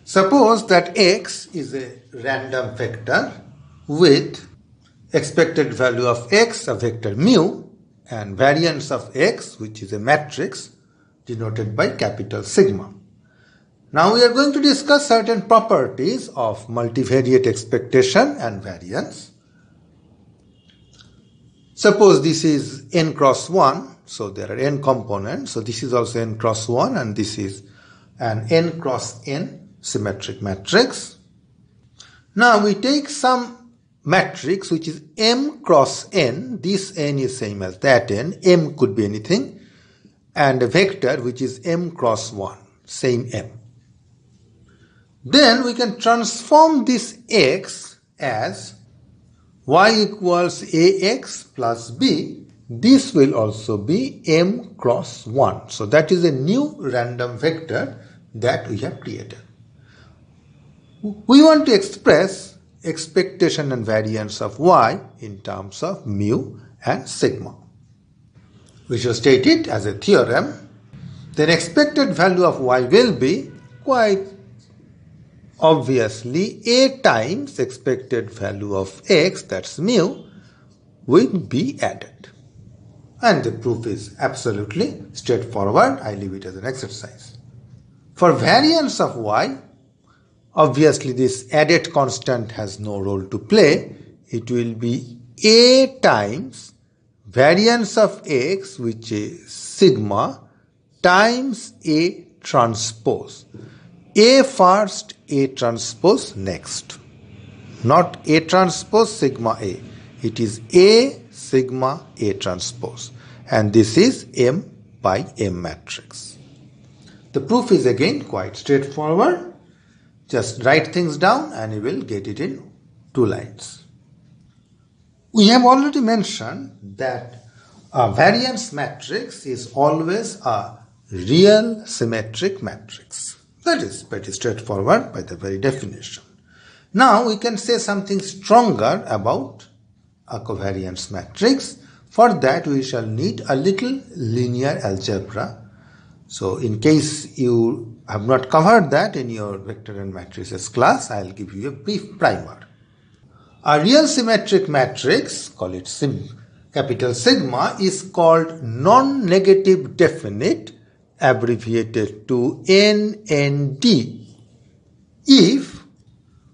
Suppose that x is a random vector with expected value of x, a vector mu, and variance of x, which is a matrix denoted by capital sigma. Now we are going to discuss certain properties of multivariate expectation and variance. Suppose this is n cross 1, so there are n components, so this is also n cross 1 and this is an n cross n symmetric matrix. Now we take some matrix which is m cross n, this n is same as that n, m could be anything, and a vector which is m cross 1, same m. Then we can transform this x as y equals ax plus b. This will also be m cross 1. So that is a new random vector that we have created. We want to express expectation and variance of y in terms of mu and sigma. We shall state it as a theorem. Then expected value of y will be quite obviously a times expected value of x, that's mu, will be added. And the proof is absolutely straightforward. I leave it as an exercise. For variance of y, obviously this added constant has no role to play. It will be a times variance of x, which is sigma, times a transpose. A first, a transpose next. Not a transpose sigma a. It is a sigma a transpose. And this is m by m matrix. The proof is again quite straightforward. Just write things down and you will get it in 2 lines. We have already mentioned that a variance matrix is always a real symmetric matrix. That is pretty straightforward by the very definition. Now we can say something stronger about a covariance matrix. For that we shall need a little linear algebra. So in case you have not covered that in your vector and matrices class, I will give you a brief primer. A real symmetric matrix, call it capital sigma, is called non-negative definite, abbreviated to NND, if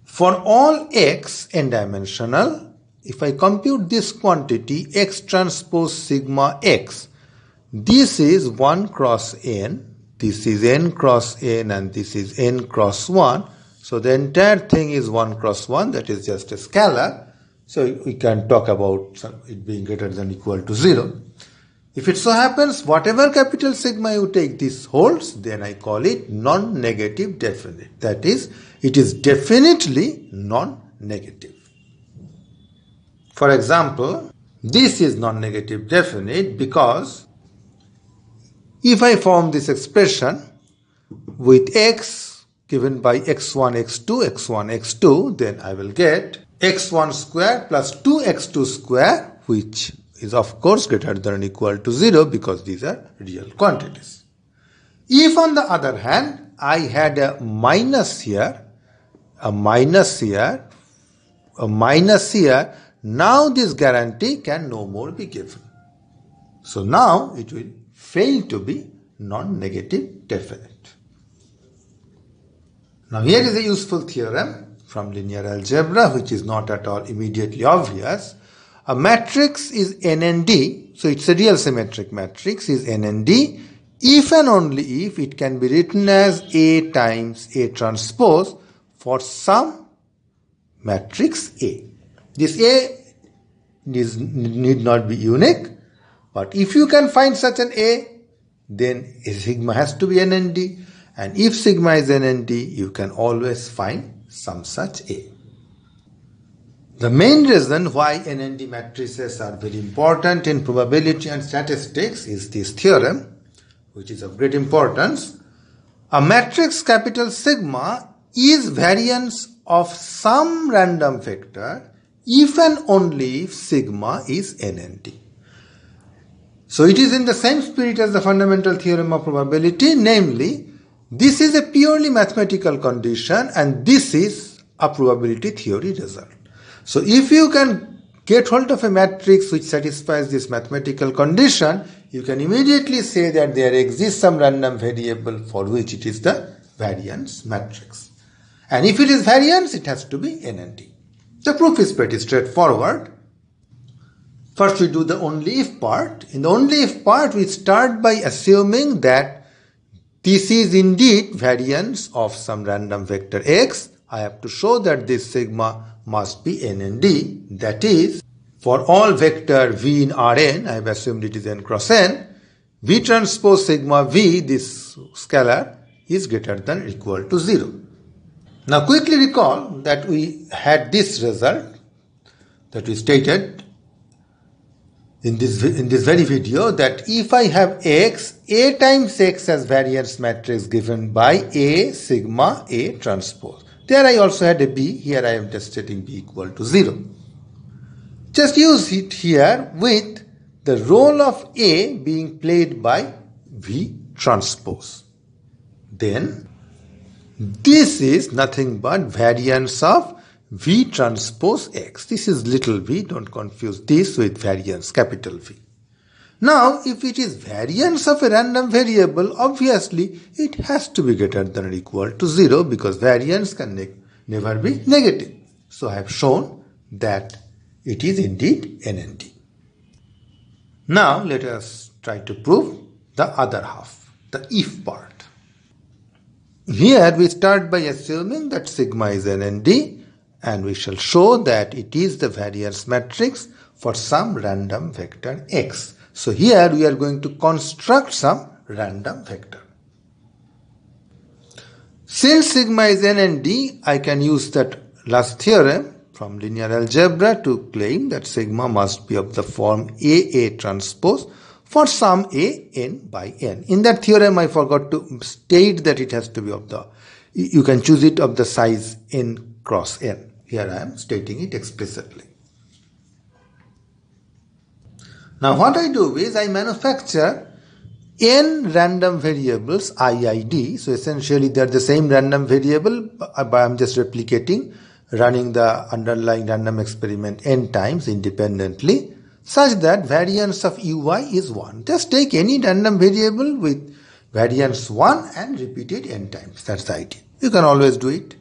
for all x n-dimensional, if I compute this quantity x transpose sigma x, this is 1 cross n, this is n cross n, and this is n cross 1. So the entire thing is 1 cross 1, that is just a scalar. So we can talk about it being greater than or equal to 0. If it so happens, whatever capital sigma you take, this holds, then I call it non-negative definite. That is, it is definitely non-negative. For example, this is non-negative definite because if I form this expression with x given by x1, x2, x1, x2, then I will get x1 square plus 2x2 square, which is of course greater than or equal to 0 because these are real quantities. If on the other hand I had a minus here, a minus here, a minus here, now this guarantee can no more be given. So now it will fail to be non-negative definite. Now here is a useful theorem from linear algebra which is not at all immediately obvious. A matrix is NND, so it's a real symmetric matrix, is NND if and only if it can be written as A times A transpose for some matrix A. This A need not be unique, but if you can find such an A, then a sigma has to be NND, and if sigma is NND, you can always find some such A. The main reason why NND matrices are very important in probability and statistics is this theorem, which is of great importance. A matrix capital sigma is variance of some random vector if and only if sigma is NND. So it is in the same spirit as the fundamental theorem of probability, namely This is a purely mathematical condition and this is a probability theory result. So if you can get hold of a matrix which satisfies this mathematical condition, you can immediately say that there exists some random variable for which it is the variance matrix. And if it is variance, it has to be n and d. The proof is pretty straightforward. First we do the only if part. In the only if part, we start by assuming that this is indeed variance of some random vector x. I have to show that this sigma must be n and d. That is, for all vector v in Rn, I have assumed it is n cross n, v transpose sigma v, this scalar, is greater than or equal to 0. Now quickly recall that we had this result that we stated in this very video, that if I have x, A times x as variance matrix given by A sigma A transpose. There I also had a b, here I am just stating b equal to 0. Just use it here with the role of A being played by V transpose. Then this is nothing but variance of V transpose x. This is little v, don't confuse this with variance capital V. Now if it is variance of a random variable, obviously it has to be greater than or equal to 0 because variance can never be negative. So I have shown that it is indeed n and d. Now let us try to prove the other half, the if part. Here we start by assuming that sigma is n and d, and we shall show that it is the variance matrix for some random vector x. So here we are going to construct some random vector. Since sigma is n and d, I can use that last theorem from linear algebra to claim that sigma must be of the form A transpose for some A n by n. In that theorem, I forgot to state that it has to be of the, you can choose it of the size n cross n. Here I am stating it explicitly. Now what I do is I manufacture n random variables IID. So essentially they are the same random variable, but I am just replicating, running the underlying random experiment n times independently, such that variance of ui is 1. Just take any random variable with variance 1 and repeat it n times. That's the idea. You can always do it.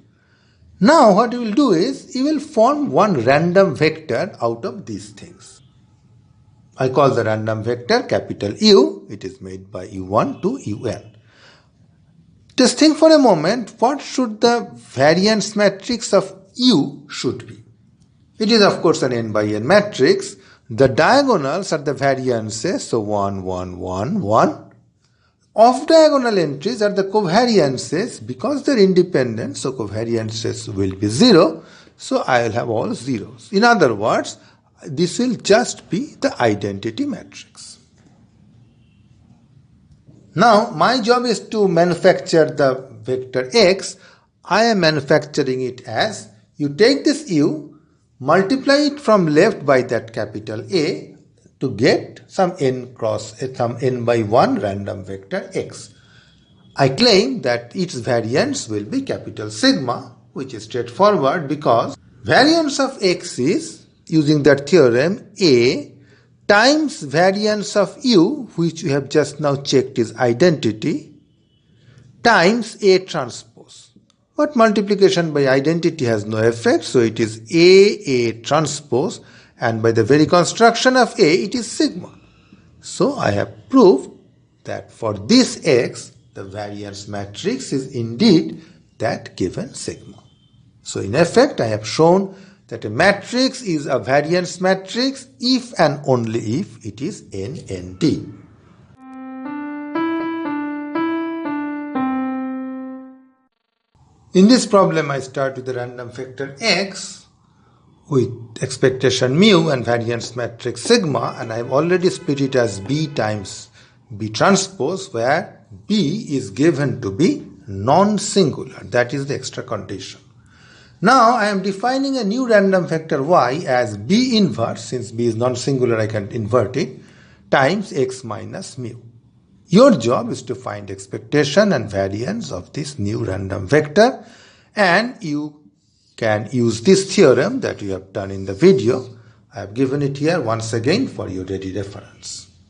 Now what you will do is you will form one random vector out of these things. I call the random vector capital U. It is made by u1 to un. Just think for a moment, what should the variance matrix of U should be? It is of course an n by n matrix. The diagonals are the variances, so 1, 1, 1, 1. Off diagonal entries are the covariances. Because they are independent, so covariances will be 0. So I will have all zeros. In other words, this will just be the identity matrix. Now my job is to manufacture the vector x. I am manufacturing it as, you take this u, multiply it from left by that capital A to get some n cross, some n by 1 random vector x. I claim that its variance will be capital sigma, which is straightforward because variance of x is, using that theorem, A times variance of u, which we have just now checked is identity, times A transpose. But multiplication by identity has no effect, so it is A transpose, and by the very construction of A, it is sigma. So I have proved that for this x, the variance matrix is indeed that given sigma. So in effect, I have shown that a matrix is a variance matrix if and only if it is n and d. In this problem, I start with the random vector x with expectation mu and variance matrix sigma, and I have already split it as b times b transpose, where b is given to be non-singular. That is the extra condition. Now I am defining a new random vector y as b inverse, since b is non-singular I can invert it, times x minus mu. Your job is to find expectation and variance of this new random vector, and you can use this theorem that you have done in the video. I have given it here once again for your ready reference.